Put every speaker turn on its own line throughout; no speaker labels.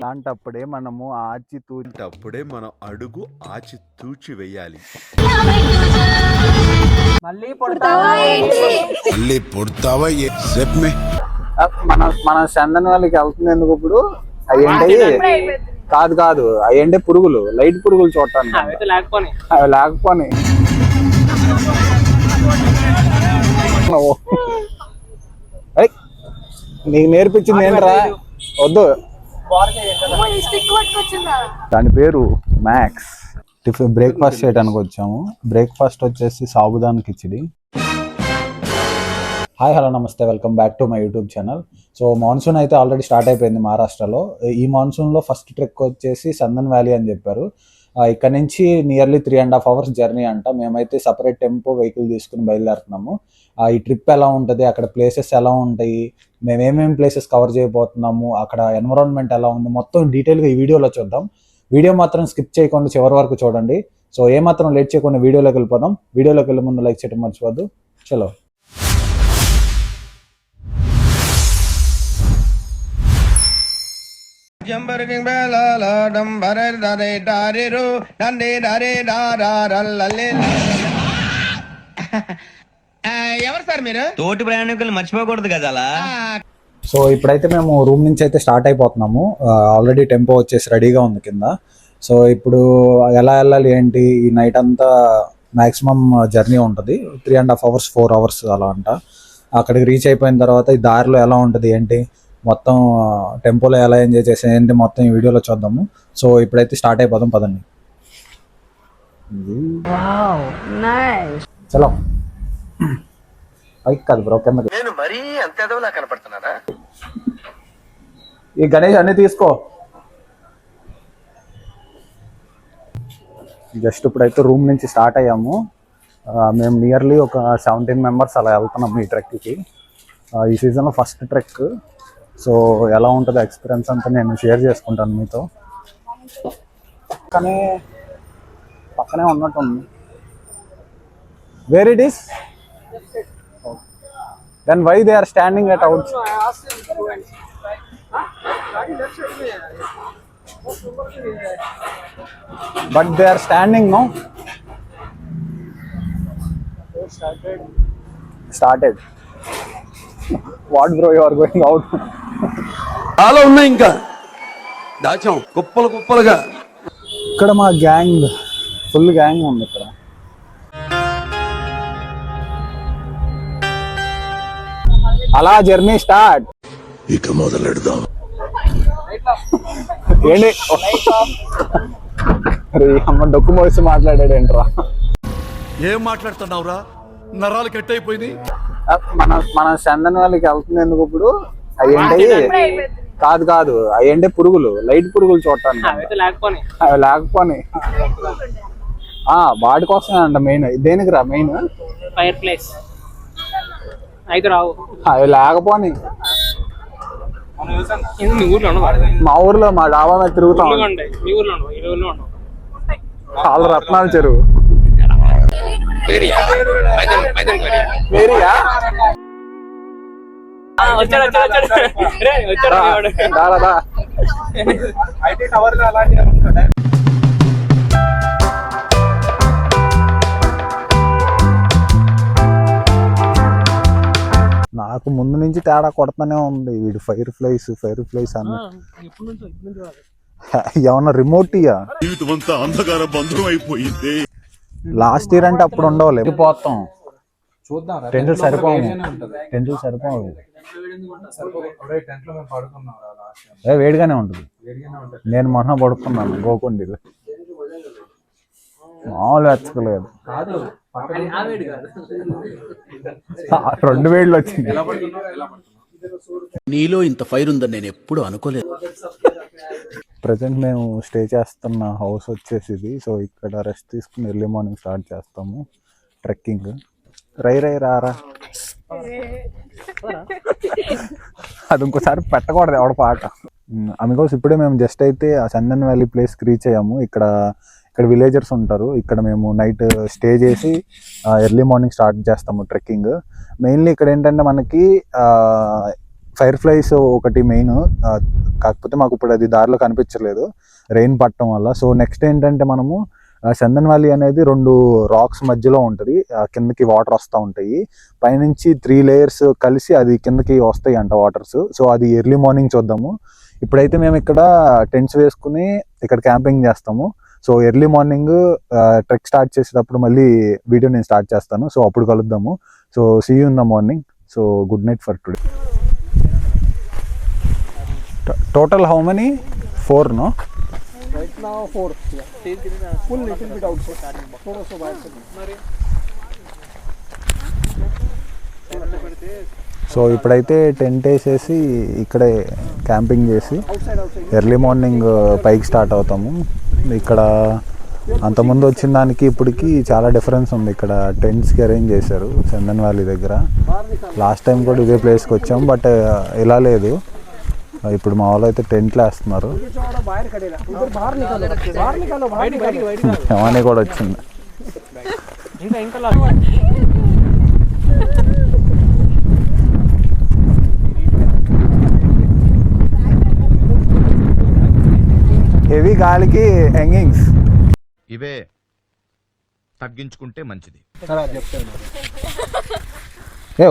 అలాంటప్పుడే మనము
అప్పుడే మనం అడుగు ఆచితూచి వేయాలి.
మళ్ళీ
పుడతావా
మన చందన్ వాళ్ళకి వెళ్తుంది ఎందుకు ఇప్పుడు అయ్యండి కాదు అయ్యండి పురుగులు లైట్ పురుగులు చూడటానికి అవి లేకపోని నీకు నేర్పించింది ఏంట్రా వద్దు. దాని పేరు మ్యాక్స్. బ్రేక్ఫాస్ట్ చేయడానికి వచ్చాము. బ్రేక్ఫాస్ట్ వచ్చేసి సాబుదాన్ కిచిడి. హాయ్ హలో నమస్తే, welcome back to my YouTube channel. So monsoon అయితే ఆల్రెడీ స్టార్ట్ అయిపోయింది మహారాష్ట్రలో. ఈ మాన్సూన్లో ఫస్ట్ ట్రెక్ వచ్చేసి చందన్ వ్యాలీ అని చెప్పారు. ఇక్కడ నుంచి నియర్లీ 3.5 hours జర్నీ అంట. మేమైతే సపరేట్ టెంపో వెహికల్ తీసుకుని బయలుదేరుతున్నాము. ఈ ట్రిప్ ఎలా ఉంటుంది, అక్కడ ప్లేసెస్ ఎలా ఉంటాయి, మేము ఏమేమి ప్లేసెస్ కవర్ చేయబోతున్నాము, అక్కడ ఎన్విరాన్మెంట్ ఎలా ఉంది, మొత్తం డీటెయిల్గా ఈ వీడియోలో చూద్దాం. వీడియో మాత్రం స్కిప్ చేయకుండా చివరి వరకు చూడండి. సో ఏమాత్రం లేట్ చేయకుండా వీడియోలోకి వెళ్ళిపోదాం. వీడియోలోకి వెళ్ళే ముందు లైక్ చేయడం మర్చిపోద్దు. చలో.
ఎవరు సార్ మీరు?
తోటి ప్రయాణికులు మర్చిపోకూడదు కదా అలా.
సో ఇప్పుడైతే మేము రూమ్ నుంచి అయితే స్టార్ట్ అయిపోతున్నాము. ఆల్రెడీ టెంపో వచ్చేసి రెడీగా ఉంది కింద. సో ఇప్పుడు ఎలా వెళ్ళాలి ఏంటి, ఈ నైట్ అంతా మ్యాక్సిమం జర్నీ ఉంటుంది. 3.5 hours 4 hours అలా అంట. అక్కడికి రీచ్ అయిపోయిన తర్వాత ఈ దారిలో ఎలా ఉంటుంది ఏంటి, మొత్తం టెంపోలో ఎలా ఎంజాయ్ చేసే ఏంటి మొత్తం ఈ వీడియోలో చూద్దాము. సో ఇప్పుడైతే స్టార్ట్ అయిపోదాం, పదండి. చలో పైకి కాదు బ్రో, కిందకి.
నేను మరీ అంత ఎదవలా కనపడుతున్నానా?
ఈ గణేష్ అన్ని తీసుకో. జస్ట్ ఇప్పుడైతే రూమ్ నుంచి స్టార్ట్ అయ్యాము. మేము నియర్లీ ఒక 17 members అలా వెళ్తున్నాము ఈ ట్రెక్కి. ఈ సీజన్లో ఫస్ట్ ట్రెక్. సో ఎలా ఉంటుందో ఎక్స్పీరియన్స్ అంతా నేను షేర్ చేసుకుంటాను మీతో. కానీ పక్కనే ఉన్నట్టుంది. Where it is? Then why they are standing at outside? But they are standing, no? Started. What bro, you are going out?
చాలా ఉన్నాయి ఇంకా దాచాం కుప్పలుగా.
ఇక్కడ మా గ్యాంగ్, ఫుల్ గ్యాంగ్ ఉంది ఇక్కడ. అలా జర్నీ స్టార్ట్.
ఇక మొదలెడదాం.
ఏంటి అమ్మ డొక్కు మోసి మాట్లాడాడు ఏంట్రా?
ఏం మాట్లాడుతున్నావురా? నరాలు కట్ అయిపోయింది.
మన చందన్ వాళ్ళకి వెళ్తుంది ఎందుకు ఇప్పుడు అయ్యండి కాదు అయ్యండి పురుగులు లైట్ పురుగులు చూడటానికి అవి లేకపోని వాటి కోసమే అంట మెయిన్. దేనికి రా మెయిన్?
ఫైర్ ప్లేస్ అయితే రావు
అవి లేకపోని. మా ఊర్లో మా డాబా మీద తిరుగుతాం. చాలా రత్నాల చెరువు. నాకు ముందు నుంచి తేడా కొడతానే ఉంది. వీడు ఫైర్ ఫ్లైస్ అన్న ఏమన్నా రిమోట్ ఇయా?
జీవితం అంతా అంధకార బంధం అయిపోయింది.
లాస్ట్ ఇయర్ అంటే అప్పుడు ఉండవు పోతాం. టెంట్లు సరిపోవు. వేడిగానే ఉంటుంది. నేను మొన్న పడుకున్నాను గోకుండి. మామూలు వెచ్చకలేదు, 2 వేళ్ళు వచ్చింది.
నీలో ఇంత ఫైర్ ఉందని నేను ఎప్పుడు అనుకోలేదు.
ప్రజెంట్ మేము స్టే చేస్తున్న హౌస్ వచ్చేసి ఇది. సో ఇక్కడ రెస్ట్ తీసుకుని ఎర్లీ మార్నింగ్ స్టార్ట్ చేస్తాము ట్రెక్కింగ్. రారా అది ఇంకోసారి పెట్టకూడదు ఎవడ పాట. అందుకోసం ఇప్పుడే మేము జస్ట్ అయితే ఆ చందన్ వ్యాలీ ప్లేస్కి రీచ్ అయ్యాము. ఇక్కడ విలేజర్స్ ఉంటారు. ఇక్కడ మేము నైట్ స్టే చేసి ఎర్లీ మార్నింగ్ స్టార్ట్ చేస్తాము ట్రెక్కింగ్. మెయిన్లీ ఇక్కడ ఏంటంటే మనకి ఫైర్ ఫ్లైస్ ఒకటి మెయిన్, కాకపోతే మాకు ఇప్పుడు అది దారిలో కనిపించలేదు రెయిన్ పట్టడం వల్ల. సో నెక్స్ట్ ఏంటంటే మనము చందన్ వ్యాలీ అనేది 2 రాక్స్ మధ్యలో ఉంటుంది, కిందకి వాటర్ వస్తూ ఉంటాయి, పైనుంచి 3 లేయర్స్ కలిసి అది కిందకి వస్తాయి అంట వాటర్స్. సో అది ఎర్లీ మార్నింగ్ చూద్దాము. ఇప్పుడైతే మేము ఇక్కడ టెంట్స్ వేసుకుని ఇక్కడ క్యాంపింగ్ చేస్తాము. So early morning trek start చేసేటప్పుడు మళ్ళీ వీడియో నేను స్టార్ట్ చేస్తాను. సో అప్పుడు కలుద్దాము. So see you in the morning. So good night for today. Total how many? 4, no?
Right now 4. Yeah. Full little bit outside. थोड़ा सा बाहर से.
సో ఇప్పుడైతే టెంట్ వేసేసి ఇక్కడే క్యాంపింగ్ చేసి ఎర్లీ మార్నింగ్ పైకి స్టార్ట్ అవుతాము. ఇక్కడ అంతకుముందు వచ్చిన దానికి ఇప్పటికి చాలా డిఫరెన్స్ ఉంది. ఇక్కడ టెంట్స్కి అరేంజ్ చేశారు చందన్ వ్యాలీ దగ్గర. లాస్ట్ టైం కూడా ఇదే ప్లేస్కి వచ్చాము, బట్ ఇలా లేదు. ఇప్పుడు మా వాళ్ళు అయితే టెంట్లు వేస్తున్నారు. హెవానీ కూడా వచ్చింది. హెవీ గాలికి హ్యాంగింగ్స్
ఇవే తగ్గించుకుంటే మంచిది.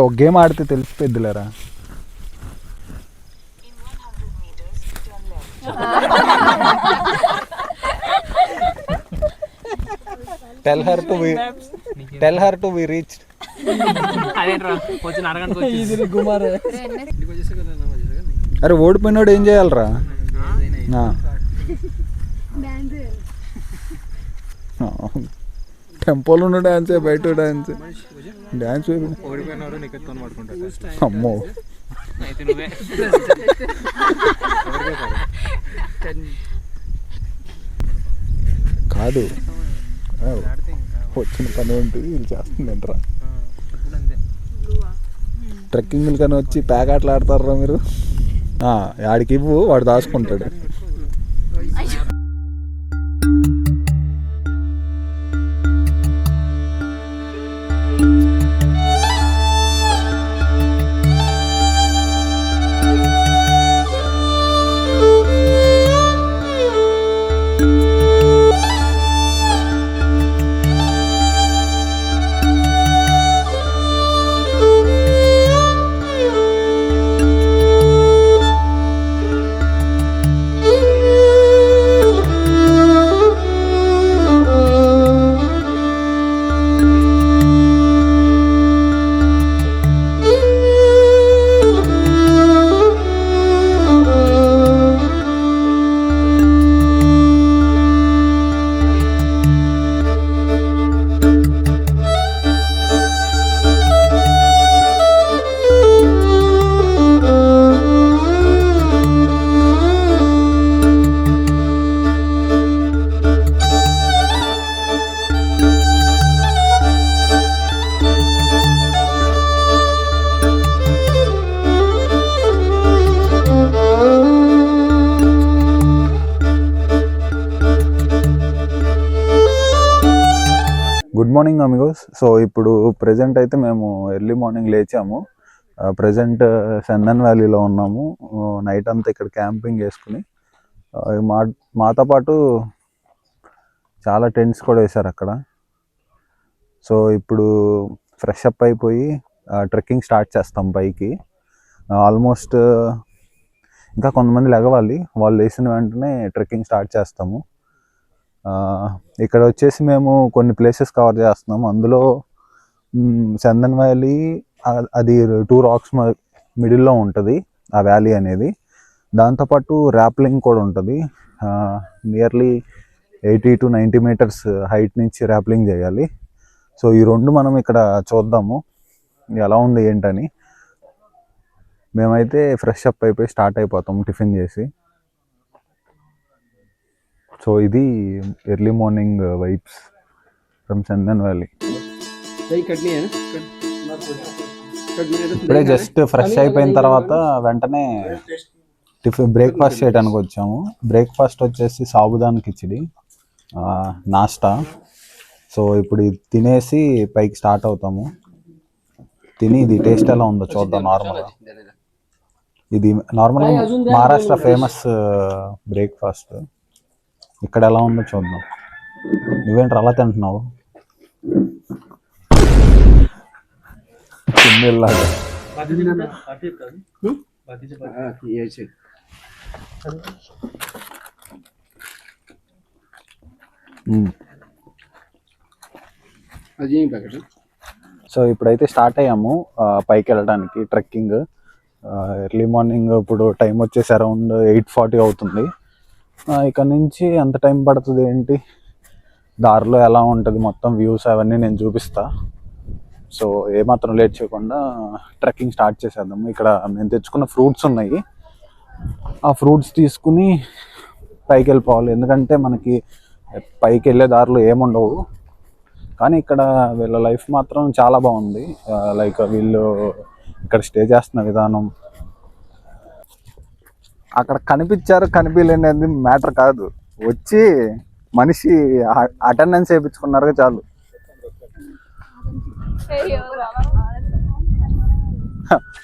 ఒక గేమ్ ఆడితే తెలిసిపోద్దిలేరా. Tell her to we reached. అరే ఓడిపోయినాడు ఏం చేయాలరా? టెంపోలో ఉన్న డాన్స్, బయట డాన్స్ అమ్మో. కాదు, వచ్చిన పని ఏంటి వీళ్ళు చేస్తుందంటరా. ట్రెక్కింగ్లు కానీ వచ్చి ప్యాకెట్లు ఆడతారా మీరు? ఆడికి ఇవ్వు, వాడు దాచుకుంటాడు. Good morning amigos. సో ఇప్పుడు ప్రజెంట్ అయితే మేము ఎర్లీ మార్నింగ్ లేచాము. ప్రజెంట్ చందన్ వ్యాలీలో ఉన్నాము. నైట్ అంతా ఇక్కడ క్యాంపింగ్ చేసుకుని మాతో పాటు చాలా టెంట్స్ కూడా వేశారు అక్కడ. సో ఇప్పుడు ఫ్రెష్ అప్ అయిపోయి ట్రెక్కింగ్ స్టార్ట్ చేస్తాం పైకి. ఆల్మోస్ట్ ఇంకా కొంతమంది లెగవాలి, వాళ్ళు లేచిన వెంటనే ట్రెక్కింగ్ స్టార్ట్ చేస్తాము. ఇక్కడ వచ్చేసి మేము కొన్ని ప్లేసెస్ కవర్ చేస్తున్నాము. అందులో చందన్ వ్యాలీ అది 2 రాక్స్ మిడిల్లో ఉంటుంది ఆ వ్యాలీ అనేది. దాంతోపాటు ర్యాప్లింగ్ కూడా ఉంటుంది. నియర్లీ 80 to 90 meters హైట్ నుంచి ర్యాప్లింగ్ చేయాలి. సో ఈ 2 మనం ఇక్కడ చూద్దాము ఎలా ఉంది ఏంటని. మేమైతే ఫ్రెష్ అప్ అయిపోయి స్టార్ట్ అయిపోతాము టిఫిన్ చేసి. సో ఇది early morning vibes from Chandan valley. ఇప్పుడే జస్ట్ ఫ్రెష్ అయిపోయిన తర్వాత వెంటనే బ్రేక్ఫాస్ట్ చేయడానికి వచ్చాము. బ్రేక్ఫాస్ట్ వచ్చేసి సాబుదానా కిచిడి నాస్టా. సో ఇప్పుడు ఇది తినేసి పైకి స్టార్ట్ అవుతాము. తిని ఇది టేస్ట్ ఎలా ఉందో చూద్దాం. నార్మల్గా ఇది నార్మల్గా మహారాష్ట్ర ఫేమస్ బ్రేక్ఫాస్ట్. ఇక్కడ ఎలా ఉందో చూద్దాం. నువ్వేంటి అలా తింటున్నావు? చిన్నలాగా. సో ఇప్పుడైతే స్టార్ట్ అయ్యాము పైకి వెళ్ళడానికి ట్రెక్కింగ్. ఎర్లీ మార్నింగ్ ఇప్పుడు టైం వచ్చేసి అరౌండ్ 8:40 అవుతుంది. ఇక్కడ నుంచి ఎంత టైం పడుతుంది ఏంటి, దారిలో ఎలా ఉంటుంది మొత్తం వ్యూస్ అవన్నీ నేను చూపిస్తా. సో ఏమాత్రం లేట్ చేయకుండా ట్రెక్కింగ్ స్టార్ట్ చేసేద్దాము. ఇక్కడ మేము తెచ్చుకున్న ఫ్రూట్స్ ఉన్నాయి, ఆ ఫ్రూట్స్ తీసుకుని పైకి వెళ్ళిపోవాలి. ఎందుకంటే మనకి పైకి వెళ్ళే దారిలో ఏముండవు, కానీ ఇక్కడ వీళ్ళ లైఫ్ మాత్రం చాలా బాగుంది. లైక్ వీళ్ళు ఇక్కడ స్టే చేస్తున్న విధానం, అక్కడ కనిపించారు కనిపించలేనిది మ్యాటర్ కాదు, వచ్చి మనిషి అటెండెన్స్ వేయించుకున్నారు చాలు.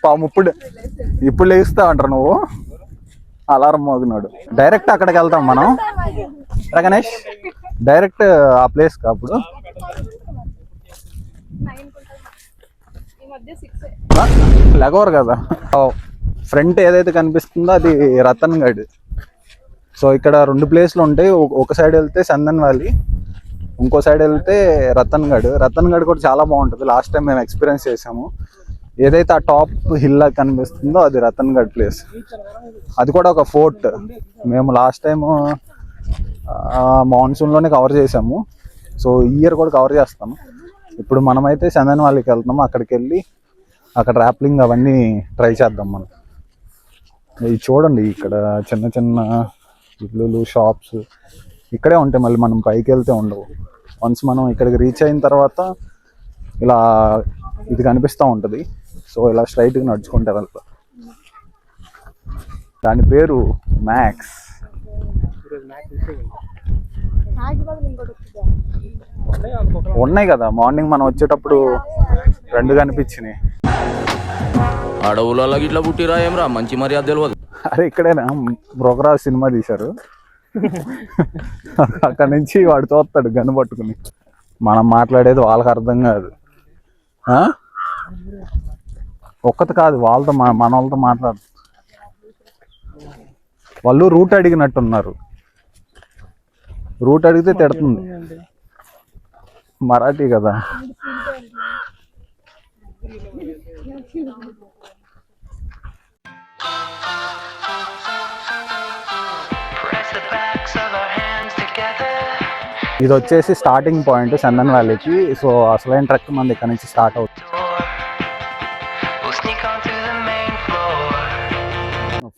పాము ఇప్పుడు లేస్తా అంటారు నువ్వు, అలారం మోగినాడు. డైరెక్ట్ అక్కడికి వెళ్తాం మనం గణేష్, డైరెక్ట్ ఆ ప్లేస్ కా అప్పుడు లెగవరు కదా. ఫ్రంట్ ఏదైతే కనిపిస్తుందో అది రతన్ గఢ్. సో ఇక్కడ 2 ప్లేస్లు ఉంటాయి. ఒక సైడ్ వెళ్తే చందన్ వ్యాలీ, ఇంకో సైడ్ వెళ్తే రతన్ గఢ్. రతన్ గఢ్ కూడా చాలా బాగుంటుంది. లాస్ట్ టైం మేము ఎక్స్పీరియన్స్ చేసాము. ఏదైతే ఆ టాప్ హిల్ కనిపిస్తుందో అది రతన్ గఢ్ ప్లేస్. అది కూడా ఒక ఫోర్ట్. మేము లాస్ట్ టైము మాన్సూన్లోనే కవర్ చేసాము. సో ఈ ఇయర్ కూడా కవర్ చేస్తాము. ఇప్పుడు మనమైతే చందన్ వ్యాలీకి వెళ్తున్నాము. అక్కడికి వెళ్ళి అక్కడ ర్యాప్లింగ్ అవన్నీ ట్రై చేద్దాం మనం. ఇది చూడండి, ఇక్కడ చిన్న చిన్న ఇల్లులు, షాప్స్ ఇక్కడే ఉంటాయి. మళ్ళీ మనం పైకి వెళ్తే ఉండవు. వన్స్ మనం ఇక్కడికి రీచ్ అయిన తర్వాత ఇలా ఇది కనిపిస్తూ ఉంటుంది. సో ఇలా స్ట్రైట్గా నడుచుకుంటే వెళ్తా. దాని పేరు మ్యాక్స్. ఉన్నాయి కదా, మార్నింగ్ మనం వచ్చేటప్పుడు 2 కనిపించినాయి.
అడవులలో ఇట్లా పుట్టిరా ఏమరా, మంచి మర్యాద తెలియదు.
అరే ఇక్కడేనా బ్రోకరాజ్ సినిమా తీశారు, అక్కడ నుంచి వాడు చూస్తాడు గన్ను పట్టుకుని. మనం మాట్లాడేది వాళ్ళకి అర్థం కాదు. ఒక్కటి కాదు, వాళ్ళతో మన వాళ్ళతో మాట్లాడు. వాళ్ళు రూట్ అడిగినట్టున్నారు. రూట్ అడిగితే తిడుతుంది. మరాఠీ కదా. ఇది వచ్చేసి స్టార్టింగ్ పాయింట్ చందన్ వ్యాలీకి. సో అసలైన ట్రెక్ మనది ఇక్కడ నుంచి స్టార్ట్ అవుతుంది.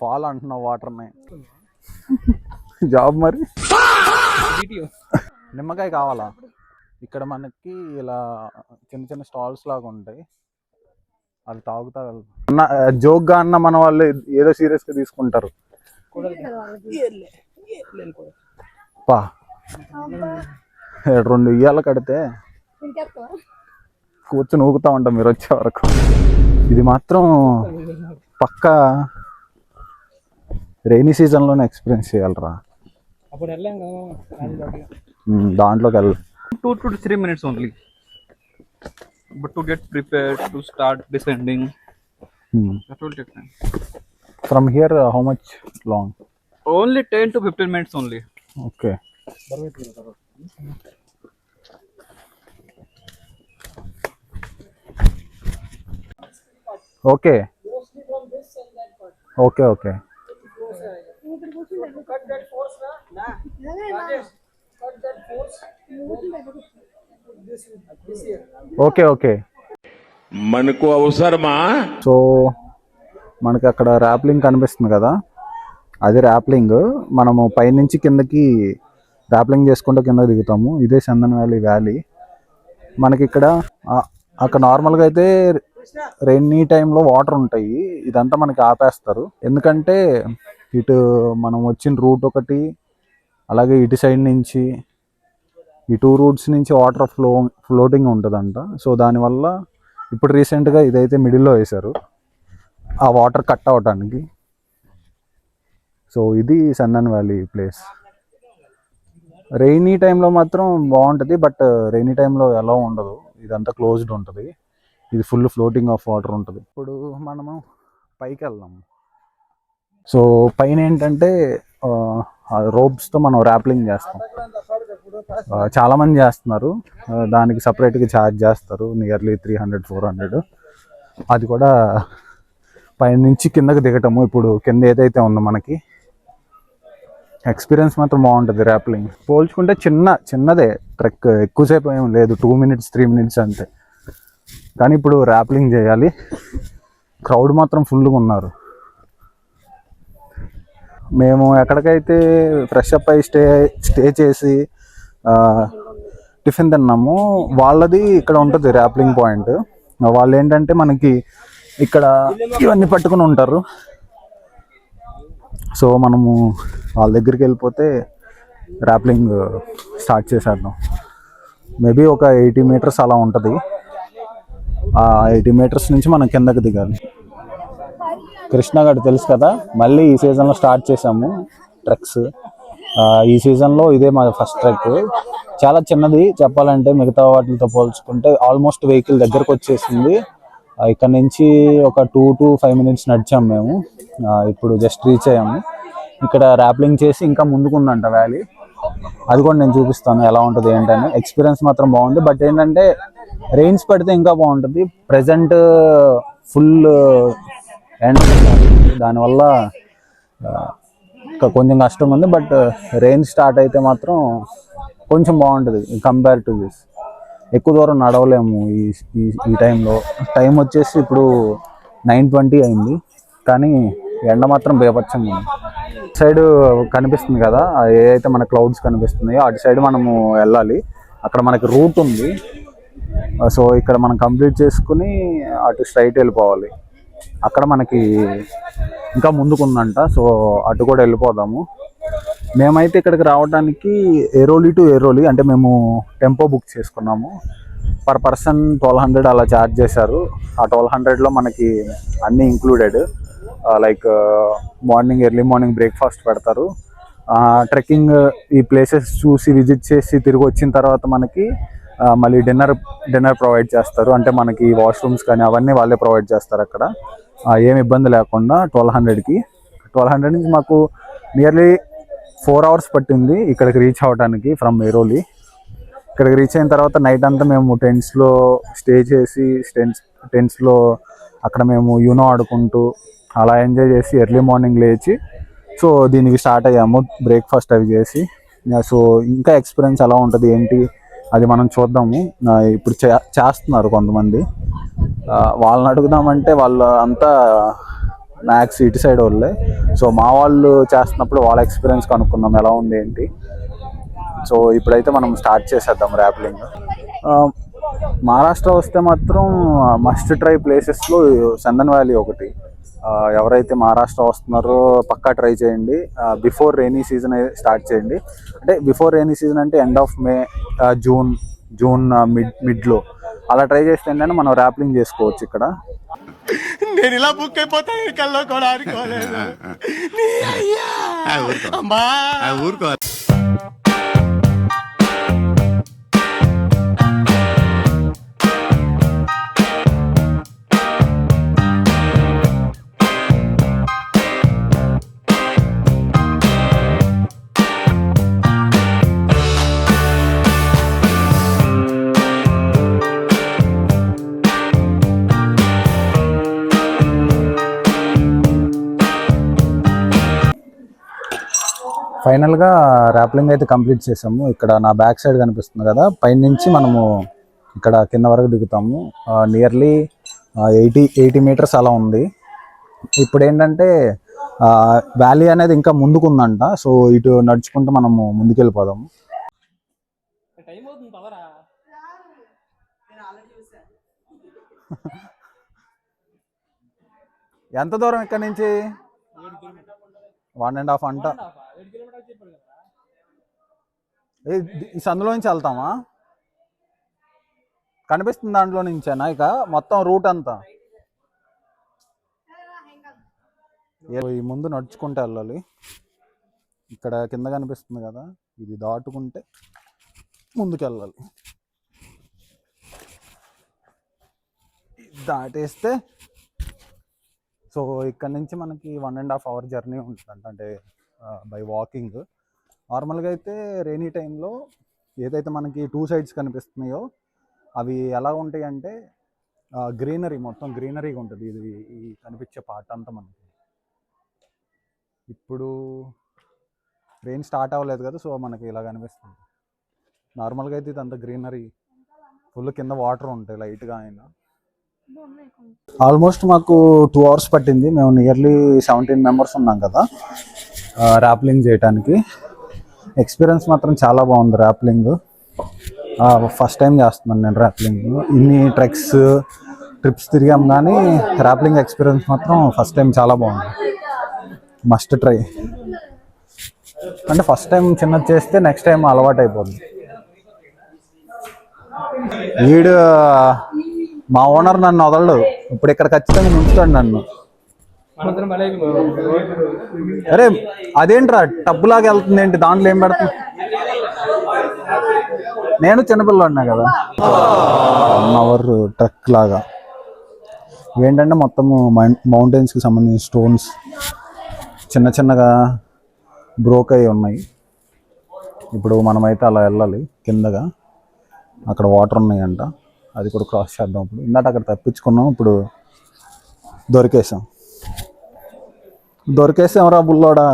ఫాల్ అంటున్నావు వాటర్ని. జాబ్ మరి నిమ్మకాయ కావాలా? ఇక్కడ మనకి ఇలా చిన్న చిన్న స్టాల్స్ లాగా ఉంటాయి, అది తాగుతా వెళ్తాం. జోక్గా అన్న మన వాళ్ళు ఏదో సీరియస్గా తీసుకుంటారు. పా 2 ఇయ్యాల కడితే కూర్చొని ఊగుతా ఉంటాం మీరు వచ్చే వరకు. ఇది మాత్రం పక్కా రైనీ సీజన్లోనే ఎక్స్పీరియన్స్ చేయాలరా. దాంట్లోకి వెళ్ళి
2 to 3 minutes only. But to get prepared to start descending, that will take time.
From here, how much long?
Only 10 to 15 minutes only.
Okay. Okay. Okay, okay. Okay okay.
మనకు అవసరమా?
So మనకి అక్కడ rappelling కనిపిస్తుంది కదా, అది rappelling. మనము పైనుంచి కిందకి ర్యాప్లింగ్ చేసుకుంటూ కిందకి దిగుతాము. ఇదే చందన్ వ్యాలీ. మనకి ఇక్కడ అక్కడ నార్మల్గా అయితే రెయినీ టైంలో వాటర్ ఉంటాయి, ఇదంతా మనకి ఆపేస్తారు. ఎందుకంటే ఇటు మనం వచ్చిన రూట్ ఒకటి, అలాగే ఇటు సైడ్ నుంచి ఈ 2 రూట్స్ నుంచి వాటర్ ఫ్లోటింగ్ ఉంటుందంట. సో దానివల్ల ఇప్పుడు రీసెంట్గా ఇదైతే మిడిల్లో వేశారు ఆ వాటర్ కట్ అవ్వటానికి. సో ఇది సందన్ వ్యాలీ ప్లేస్. రెయినీ టైంలో మాత్రం బాగుంటుంది, బట్ రెయినీ టైంలో ఎలా ఉండదు, ఇదంతా క్లోజ్డ్ ఉంటుంది. ఇది ఫుల్ ఫ్లోటింగ్ ఆఫ్ వాటర్ ఉంటుంది. ఇప్పుడు మనము పైకి వెళ్దాము. సో పైన ఏంటంటే రోప్స్తో మనం ర్యాప్లింగ్ చేస్తాం. చాలామంది చేస్తున్నారు, దానికి సపరేట్గా ఛార్జ్ చేస్తారు, నియర్లీ 300-400. అది కూడా పైన నుంచి కిందకి దిగటము. ఇప్పుడు కింద ఏదైతే ఉందో మనకి ఎక్స్పీరియన్స్ మాత్రం బాగుంటుంది ర్యాప్లింగ్. పోల్చుకుంటే చిన్నదే ట్రెక్, ఎక్కువసేపు ఏం లేదు, 2 minutes 3 minutes అంతే. కానీ ఇప్పుడు ర్యాప్లింగ్ చేయాలి. క్రౌడ్ మాత్రం ఫుల్గా ఉన్నారు. మేము ఎక్కడికైతే ఫ్రెష్ అప్ అయ్యి స్టే చేసి టిఫిన్ తిన్నాము, వాళ్ళది ఇక్కడ ఉంటుంది ర్యాప్లింగ్ పాయింట్. వాళ్ళు ఏంటంటే మనకి ఇక్కడ ఇవన్నీ పట్టుకుని ఉంటారు. సో మనము వాళ్ళ దగ్గరికి వెళ్ళిపోతే ర్యాప్లింగ్ స్టార్ట్ చేసేద్దాం. మేబీ ఒక 80 meters అలా ఉంటుంది. ఆ 80 meters నుంచి మనం కిందకి దిగాలి. కృష్ణాగఢ్ తెలుసు కదా, మళ్ళీ ఈ సీజన్లో స్టార్ట్ చేసాము ట్రెక్స్. ఈ సీజన్లో ఇదే మా ఫస్ట్ ట్రెక్. చాలా చిన్నది చెప్పాలంటే, మిగతా వాటితో పోల్చుకుంటే. ఆల్మోస్ట్ వెహికల్ దగ్గరకు వచ్చేసింది. ఇక్కడ నుంచి ఒక 2 to 5 minutes నడిచాము మేము. ఇప్పుడు జస్ట్ రీచ్ అయ్యాము. ఇక్కడ ర్యాప్లింగ్ చేసి ఇంకా ముందుకుందంట వ్యాలీ, అది కూడా నేను చూపిస్తాను ఎలా ఉంటుంది ఏంటని. ఎక్స్పీరియన్స్ మాత్రం బాగుంది, బట్ ఏంటంటే రెయిన్స్ పడితే ఇంకా బాగుంటుంది. ప్రజెంట్ ఫుల్ ఎండ్, దానివల్ల కొంచెం కష్టంగా ఉంది. బట్ రెయిన్ స్టార్ట్ అయితే మాత్రం కొంచెం బాగుంటుంది కంపేర్ టు దిస్. ఎక్కువ దూరం నడవలేము ఈ టైంలో. టైం వచ్చేసి ఇప్పుడు 9:20 అయింది, కానీ ఎండ మాత్రం బేపచ్చంగా ఉంది. సైడ్ కనిపిస్తుంది కదా, ఏదైతే మన క్లౌడ్స్ కనిపిస్తున్నాయో అటు సైడ్ మనము వెళ్ళాలి. అక్కడ మనకి రూట్ ఉంది. సో ఇక్కడ మనం కంప్లీట్ చేసుకుని అటు స్ట్రైట్ వెళ్ళిపోవాలి. అక్కడ మనకి ఇంకా ముందుకుందంట, సో అటు కూడా వెళ్ళిపోదాము. మేమైతే ఇక్కడికి రావడానికి ఎరోలి టు ఎరోలి, అంటే మేము టెంపో బుక్ చేసుకున్నాము. పర్ పర్సన్ 1200 అలా ఛార్జ్ చేశారు. ఆ 1200లో మనకి అన్నీ included. Like early morning breakfast పెడతారు. ట్రెక్కింగ్ ఈ ప్లేసెస్ చూసి విజిట్ చేసి తిరిగి వచ్చిన తర్వాత మనకి మళ్ళీ డిన్నర్ ప్రొవైడ్ చేస్తారు. అంటే మనకి వాష్రూమ్స్ కానీ అవన్నీ వాళ్ళే ప్రొవైడ్ చేస్తారు అక్కడ, ఏమి ఇబ్బంది లేకుండా. 1200కి 1200 నుంచి మాకు నియర్లీ 4 hours పట్టింది ఇక్కడికి రీచ్ అవ్వడానికి ఫ్రమ్ ఎరోలి. ఇక్కడికి రీచ్ అయిన తర్వాత నైట్ అంతా మేము టెంట్స్లో స్టే చేసి టెంట్స్లో అక్కడ మేము యూనో ఆడుకుంటూ అలా ఎంజాయ్ చేసి ఎర్లీ మార్నింగ్ లేచి సో దీనికి స్టార్ట్ అయ్యాము, బ్రేక్ఫాస్ట్ అవి చేసి. సో ఇంకా ఎక్స్పీరియన్స్ ఎలా ఉంటుంది ఏంటి అది మనం చూద్దాము. ఇప్పుడు చేస్తున్నారు కొంతమంది, వాళ్ళని అడుగుదామంటే వాళ్ళు అంతా మ్యాక్స్ ఇటు సైడ్ వాళ్ళే. సో మా వాళ్ళు చేస్తున్నప్పుడు వాళ్ళ ఎక్స్పీరియన్స్ కనుక్కుందాం ఎలా ఉంది ఏంటి. సో ఇప్పుడైతే మనం స్టార్ట్ చేసేద్దాం ర్యాప్లింగ్. మహారాష్ట్ర వస్తే మాత్రం మస్ట్ ట్రై ప్లేసెస్లో సందన్ వ్యాలీ ఒకటి. ఎవరైతే మహారాష్ట్ర వస్తున్నారో పక్కా ట్రై చేయండి. బిఫోర్ రెయినీ సీజన్ స్టార్ట్ చేయండి. అంటే బిఫోర్ రెయినీ సీజన్ అంటే ఎండ్ ఆఫ్ మే, జూన్ మిడ్లో అలా ట్రై చేస్తే ఏంటంటే మనం ర్యాప్లింగ్ చేసుకోవచ్చు ఇక్కడ.
నేను ఇలా బుక్ అయిపోతాను కల్లో కూడా అనుకోలేదు. ఊరుకో.
ఫైనల్గా ర్యాప్లింగ్ అయితే కంప్లీట్ చేసాము. ఇక్కడ నా బ్యాక్ సైడ్ కనిపిస్తుంది కదా, పైనుంచి మనము ఇక్కడ కింద వరకు దిగుతాము. నియర్లీ 80 meters అలా ఉంది. ఇప్పుడు ఏంటంటే వ్యాలీ అనేది ఇంకా ముందుకు ఉందంట. సో ఇటు నడుచుకుంటూ మనము ముందుకెళ్ళిపోదాము. ఎంత దూరం ఇక్కడ నుంచి? 1.5 అంట. ఈ సందులో నుంచి వెళ్తామా? కనిపిస్తుంది దాంట్లో నుంచేనా ఇక మొత్తం రూట్ అంతా? ఈ ముందు నడుచుకుంటూ వెళ్ళాలి. ఇక్కడ కింద కనిపిస్తుంది కదా, ఇది దాటుకుంటే ముందుకెళ్ళాలి. దాటేస్తే సో ఇక్కడ నుంచి మనకి 1.5 hour జర్నీ ఉంటుందంట, అంటే బై వాకింగ్. నార్మల్గా అయితే రెయినీ టైంలో ఏదైతే మనకి 2 sides కనిపిస్తున్నాయో అవి ఎలా ఉంటాయి అంటే గ్రీనరీ, మొత్తం గ్రీనరీగా ఉంటుంది ఇది, ఈ కనిపించే పార్ట్ అంతా మనకి. ఇప్పుడు రెయిన్ స్టార్ట్ అవ్వలేదు కదా, సో మనకి ఇలా కనిపిస్తుంది. నార్మల్గా అయితే ఇదంతా గ్రీనరీ, ఫుల్ కింద వాటర్ ఉంటాయి లైట్గా అయినా. ఆల్మోస్ట్ మాకు 2 hours పట్టింది. మేము నియర్లీ 17 members ఉన్నాం కదా ర్యాప్లింగ్ చేయడానికి. ఎక్స్పీరియన్స్ మాత్రం చాలా బాగుంది ర్యాప్లింగ్. ఫస్ట్ టైం చేస్తున్నాను నేను ర్యాప్లింగ్. ఇన్ని ట్రిప్స్ తిరిగాం కానీ ర్యాప్లింగ్ ఎక్స్పీరియన్స్ మాత్రం ఫస్ట్ టైం చాలా బాగుంది. Must try. అంటే ఫస్ట్ టైం చిన్నది చేస్తే నెక్స్ట్ టైం అలవాటు అయిపోద్ది. వీడు మా ఓనర్ నన్ను వదలడు, ఇప్పుడు ఇక్కడ ఖచ్చితంగా ముంచుతాడు నన్ను. అరే అదేంట్రా టబ్బులాగా వెళ్తుంది ఏంటి, దాంట్లో ఏం పెడుతుంది? నేను చిన్నపిల్లడినా కదా. 1 hour ట్రెక్ లాగా. ఏంటంటే మొత్తము మౌంటైన్స్కి సంబంధించిన స్టోన్స్ చిన్న చిన్నగా బ్రోక్ అయి ఉన్నాయి. ఇప్పుడు మనమైతే అలా వెళ్ళాలి కిందగా. అక్కడ వాటర్ ఉన్నాయంట, అది కూడా క్రాస్ చేద్దాం. ఇప్పుడు ఇందాక అక్కడ తప్పించుకున్నాం, ఇప్పుడు దొరికేసాం రా బుల్లోడా.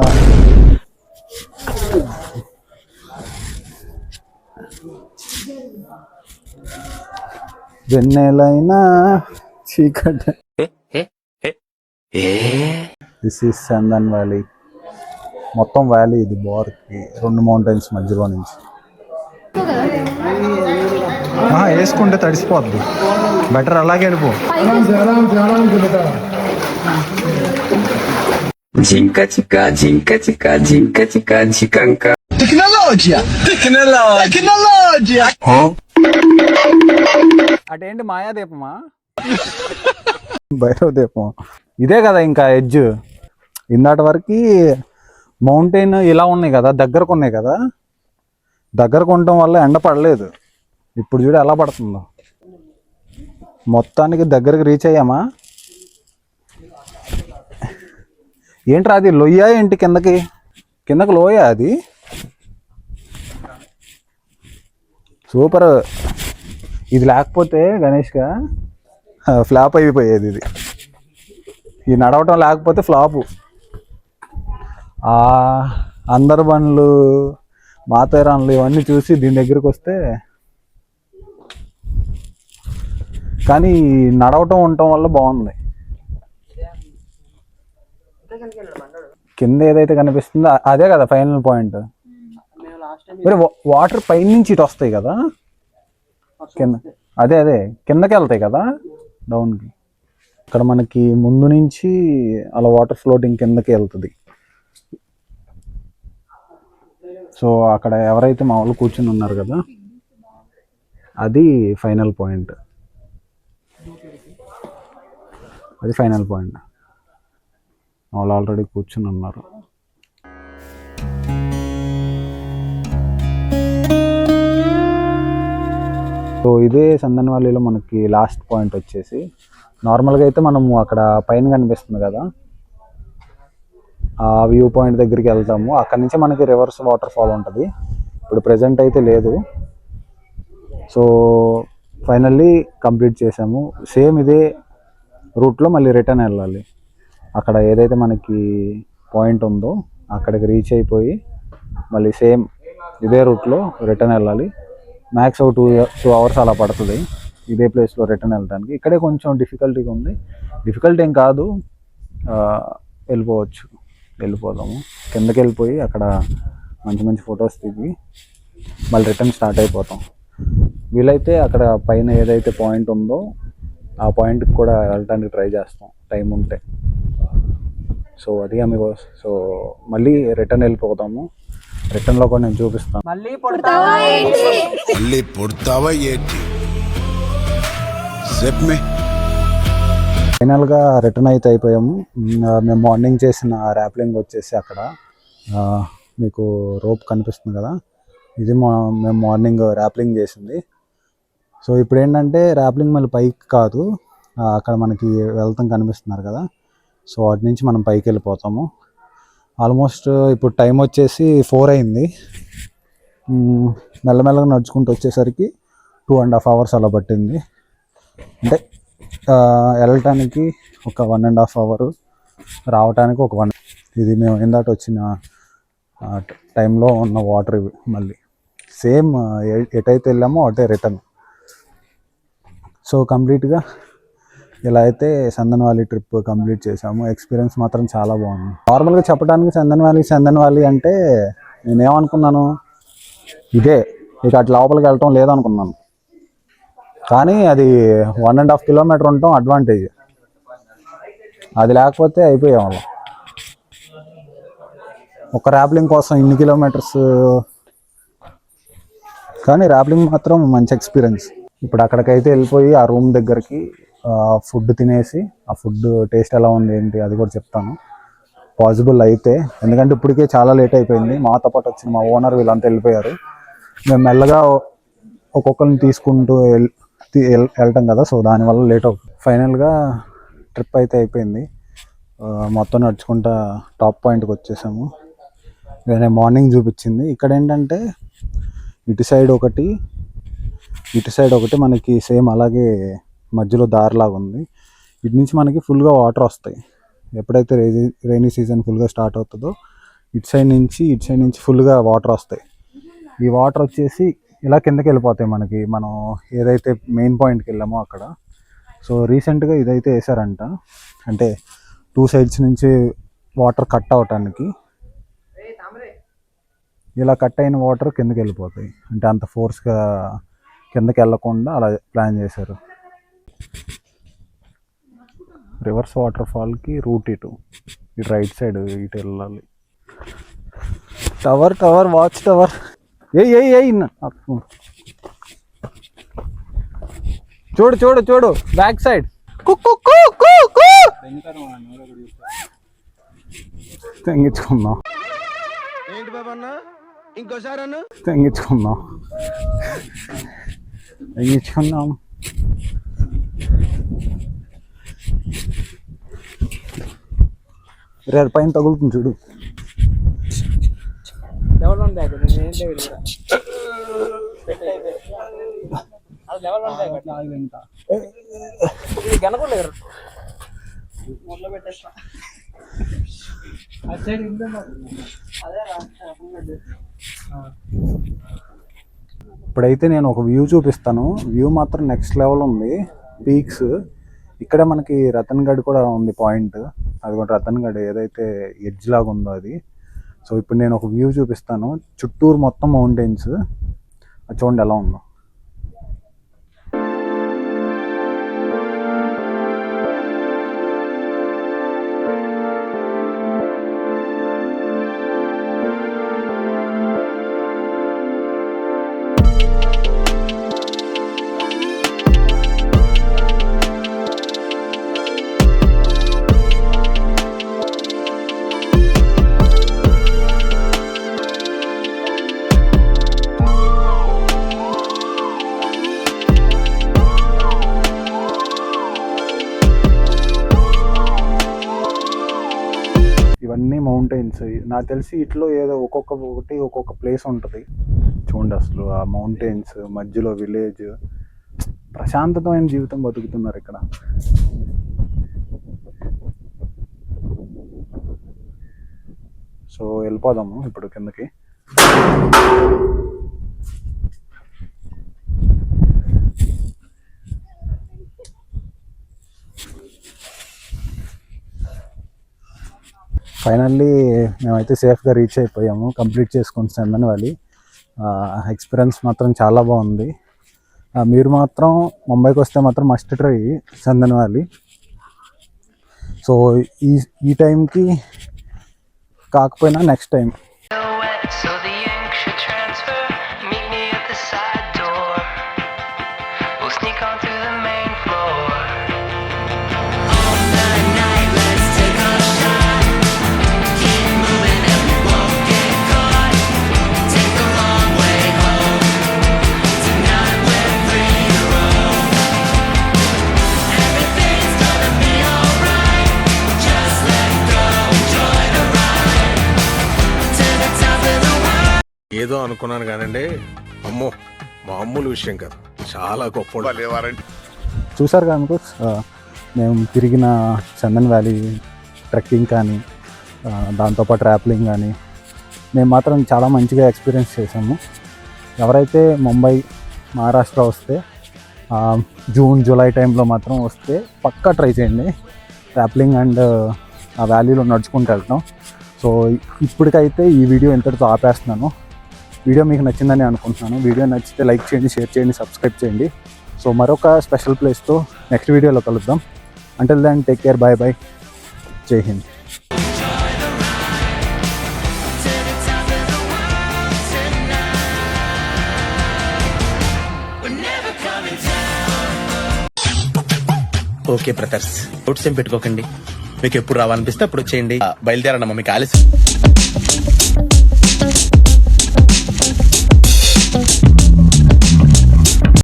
వెన్నెలైనా చీకటి. This is Chandan valley. మొత్తం వ్యాలీ ఇది, బోర్కి 2 mountains మధ్యలో నుంచి. వేసుకుంటే తడిసిపోద్ది, బెటర్ అలాగే వెళ్ళిపో.
జింక చిక్క జింక చిక్క జింక చిక్క జికంక. టెక్నాలజీ
అటేంటి మాయాదీపమా, భైరవ దీపం ఇదే కదా ఇంకా ఎడ్జ్. ఇందాటి వరకు మౌంటైన్ ఇలా ఉన్నాయి కదా, దగ్గరకు ఉన్నాయి కదా, దగ్గరకు ఉండటం వల్ల ఎండ పడలేదు. ఇప్పుడు చూడు ఎలా పడుతుందో. మొత్తానికి దగ్గరికి రీచ్ అయ్యామా. ఏంట్రా అది లోయ ఏంటి, కిందకి లోయ అది. సూపర్. ఇది లేకపోతే గణేష్గా ఫ్లాప్ అయిపోయేది. ఇది ఈ నడవటం లేకపోతే ఫ్లాపు. అందరు బండ్లు, మాతేరాన్లు ఇవన్నీ చూసి దీని దగ్గరికి వస్తే, కానీ నడవటం ఉండటం వల్ల బాగుంది. కింద ఏదైతే కనిపిస్తుందో అదే కదా ఫైనల్ పాయింట్. మరి వాటర్ పైనుంచి ఇటు వస్తాయి కదా కింద, అదే కిందకి వెళ్తాయి కదా డౌన్కి. ఇక్కడ మనకి ముందు నుంచి అలా వాటర్ ఫ్లోటింగ్ కిందకి వెళ్తుంది. సో అక్కడ ఎవరైతే మా వాళ్ళు కూర్చుని ఉన్నారు కదా, అది ఫైనల్ పాయింట్. వాళ్ళు ఆల్రెడీ కూర్చుని ఉన్నారు. సో ఇదే చందన్ వ్యాలీలో మనకి లాస్ట్ పాయింట్ వచ్చేసి, నార్మల్గా అయితే మనము అక్కడ పైన కనిపిస్తుంది కదా ఆ వ్యూ పాయింట్ దగ్గరికి వెళ్తాము. అక్కడి నుంచి మనకి రివర్స్ వాటర్ ఫాల్ ఉంటుంది. ఇప్పుడు ప్రెజెంట్ అయితే లేదు. సో ఫైనల్లీ కంప్లీట్ చేసాము. సేమ్ ఇదే రూట్లో మళ్ళీ రిటర్న్ వెళ్ళాలి. అక్కడ ఏదైతే మనకి పాయింట్ ఉందో అక్కడికి రీచ్ అయిపోయి మళ్ళీ సేమ్ ఇదే రూట్లో రిటర్న్ వెళ్ళాలి. మ్యాక్స్ ఒక 2 hours అలా పడుతుంది ఇదే ప్లేస్లో రిటర్న్ వెళ్ళడానికి. ఇక్కడే కొంచెం డిఫికల్టీగా ఉంది. డిఫికల్టీ ఏం కాదు, వెళ్ళిపోదాము. కిందకి వెళ్ళిపోయి అక్కడ మంచి ఫొటోస్ దిగి మళ్ళీ రిటర్న్ స్టార్ట్ అయిపోతాం. వీలైతే అక్కడ పైన ఏదైతే పాయింట్ ఉందో ఆ పాయింట్కి కూడా వెళ్ళడానికి ట్రై చేస్తాం టైం ఉంటే. సో అది అమిగోస్. సో మళ్ళీ రిటర్న్ వెళ్ళిపోతాము. రిటర్న్లో కూడా నేను చూపిస్తాను.
మళ్ళీ పుడతావా ఏంటి?
ఫైనల్గా రిటర్న్ అయితే అయిపోయాము. మేము మార్నింగ్ చేసిన ర్యాప్లింగ్ వచ్చేసి అక్కడ మీకు రోప్ కనిపిస్తుంది కదా, ఇది మేము మార్నింగ్ ర్యాప్లింగ్ చేసింది. సో ఇప్పుడు ఏంటంటే ర్యాప్లింగ్ మళ్ళీ పైకి కాదు, అక్కడ మనకి వెళ్తాం కనిపిస్తున్నారు కదా, సో వాటి నుంచి మనం పైకి వెళ్ళిపోతాము. ఆల్మోస్ట్ ఇప్పుడు టైం వచ్చేసి 4 అయింది. మెల్లమెల్లగా నడుచుకుంటూ వచ్చేసరికి 2.5 hours అలా పట్టింది. అంటే వెళ్ళటానికి ఒక 1.5 hour, రావటానికి ఒక 1. ఇది మేము ఇందాక వచ్చిన టైంలో ఉన్న వాటర్ ఇవి మళ్ళీ సేమ్ ఎటైతే వెళ్ళామో అటే రిటర్న్. సో కంప్లీట్గా ఇలా అయితే చందన్ వ్యాలీ ట్రిప్ కంప్లీట్ చేసాము. ఎక్స్పీరియన్స్ మాత్రం చాలా బాగుంది. నార్మల్గా చెప్పడానికి చందన్ వ్యాలీ అంటే నేనేమనుకున్నాను, ఇదే ఇక అటు లోపలికి వెళ్ళటం లేదనుకున్నాను, కానీ అది 1.5 kilometer ఉండటం అడ్వాంటేజ్. అది లేకపోతే అయిపోయాం అలా. ఒక ర్యాప్లింగ్ కోసం ఇన్ని కిలోమీటర్స్, కానీ ర్యాప్లింగ్ మాత్రం మంచి ఎక్స్పీరియన్స్. ఇప్పుడు అక్కడికైతే వెళ్ళిపోయి ఆ రూమ్ దగ్గరికి ఫుడ్ తినేసి ఆ ఫుడ్ టేస్ట్ ఎలా ఉంది ఏంటి అది కూడా చెప్తాను పాసిబుల్ అయితే, ఎందుకంటే ఇప్పటికే చాలా లేట్ అయిపోయింది. మాతో పాటు వచ్చిన మా ఓనర్ వీళ్ళంతా వెళ్ళిపోయారు. మేము మెల్లగా ఒక్కొక్కరిని తీసుకుంటూ వెళ్ళటం కదా, సో దానివల్ల లేట్ అవుతుంది. ఫైనల్గా ట్రిప్ అయితే అయిపోయింది. మొత్తం నడుచుకుంటా టాప్ పాయింట్కి వచ్చేసాము. నేను మార్నింగ్ చూపించింది. ఇక్కడ ఏంటంటే ఇటు సైడ్ ఒకటి మనకి సేమ్ అలాగే మధ్యలో దారిలాగా ఉంది. ఇటు నుంచి మనకి ఫుల్గా వాటర్ వస్తాయి. ఎప్పుడైతే రైనీ సీజన్ ఫుల్గా స్టార్ట్ అవుతుందో ఇటు సైడ్ నుంచి ఫుల్గా వాటర్ వస్తాయి. ఈ వాటర్ వచ్చేసి ఇలా కిందకి వెళ్ళిపోతాయి మనకి, మనం ఏదైతే మెయిన్ పాయింట్కి వెళ్ళామో అక్కడ. సో రీసెంట్గా ఇదైతే వేసారంట, అంటే 2 sides నుంచి వాటర్ కట్ అవటానికి. ఇలా కట్ అయిన వాటర్ కిందకి వెళ్ళిపోతాయి, అంటే అంత ఫోర్స్గా కిందకి వెళ్ళకుండా అలా ప్లాన్ చేశారు. రివర్స్ వాటర్ ఫాల్కి రూట్ ఇటు రైట్ సైడ్ ఇటు వెళ్ళాలి. టవర్ వాచ్ టవర్ చూడు బ్యాక్ సైడ్ తెంగించుకుందాం.
ఏంటి బాబా అన్న, ఇంకోసారి అన్న
తెంగించుకుందాం. రేపు పైన తగులుతుంది చూడు.
లెవెల్ 1 బ్యాగ్ ఏం లేదు అది లెవెల్ 1 బ్యాగ్ ఇది గనకొలేరు మొదలు పెట్టేస్తా అటు సైడ్ ఇందా అదే రా.
ఇప్పుడైతే నేను ఒక వ్యూ చూపిస్తాను. వ్యూ మాత్రం నెక్స్ట్ లెవెల్ ఉంది. పీక్స్ ఇక్కడే మనకి రతన్గఢ్ కూడా ఉంది పాయింట్, అది కూడా రతన్గఢ్ ఏదైతే ఎడ్జ్ లాగా ఉందో అది. సో ఇప్పుడు నేను ఒక వ్యూ చూపిస్తాను. చుట్టూరు మొత్తం మౌంటైన్స్, అది చూడండి ఎలా ఉందో. ఇవన్నీ మౌంటైన్స్. నాకు తెలిసి ఇట్లో ఏదో ఒక్కొక్క ప్లేస్ ఉంటుంది. చూడండి అసలు ఆ మౌంటైన్స్ మధ్యలో విలేజ్, ప్రశాంతమైన జీవితం బతుకుతున్నారు ఇక్కడ. సో వెళ్ళిపోదాము ఇప్పుడు కిందకి. ఫైనల్లీ మేమైతే సేఫ్గా రీచ్ అయిపోయాము, కంప్లీట్ చేసుకుని చందన్ వ్యాలీ. ఎక్స్పీరియన్స్ మాత్రం చాలా బాగుంది. మీరు మాత్రం ముంబైకి వస్తే మాత్రం must try Chandan valley. So ఈ టైంకి కాకపోయినా నెక్స్ట్ టైం.
ఏదో అనుకున్నాను కానండి, అమ్మో మామూలు విషయం కాదు, చాలా గొప్ప.
చూసారు కదా మీకు మేము తిరిగిన చందన్ వ్యాలీ ట్రెక్కింగ్ కానీ దాంతోపాటు ర్యాప్లింగ్ కానీ మేము మాత్రం చాలా మంచిగా ఎక్స్పీరియన్స్ చేసాము. ఎవరైతే ముంబై మహారాష్ట్ర వస్తే జూన్ జూలై టైంలో మాత్రం వస్తే పక్కా ట్రై చేయండి ర్యాప్లింగ్ అండ్ ఆ వ్యాలీలో నడుచుకుంటూ వెళ్తాం. సో ఇప్పటికైతే ఈ వీడియో ఇంతటితో ఆపేస్తున్నాను. వీడియో మీకు నచ్చిందని అనుకుంటున్నాను. వీడియో నచ్చితే లైక్ చేయండి, షేర్ చేయండి, సబ్స్క్రైబ్ చేయండి. సో మరొక స్పెషల్ ప్లేస్తో నెక్స్ట్ వీడియోలో కలుద్దాం. Until then take care, bye bye, జై హింద్.
ఓకే బ్రదర్స్, అవుట్స్ ఏం పెట్టుకోకండి. మీకు ఎప్పుడు రావాలనిపిస్తే అప్పుడు వచ్చేయండి. బయలుదేరమ్మా, మీకు ఆలస్యం.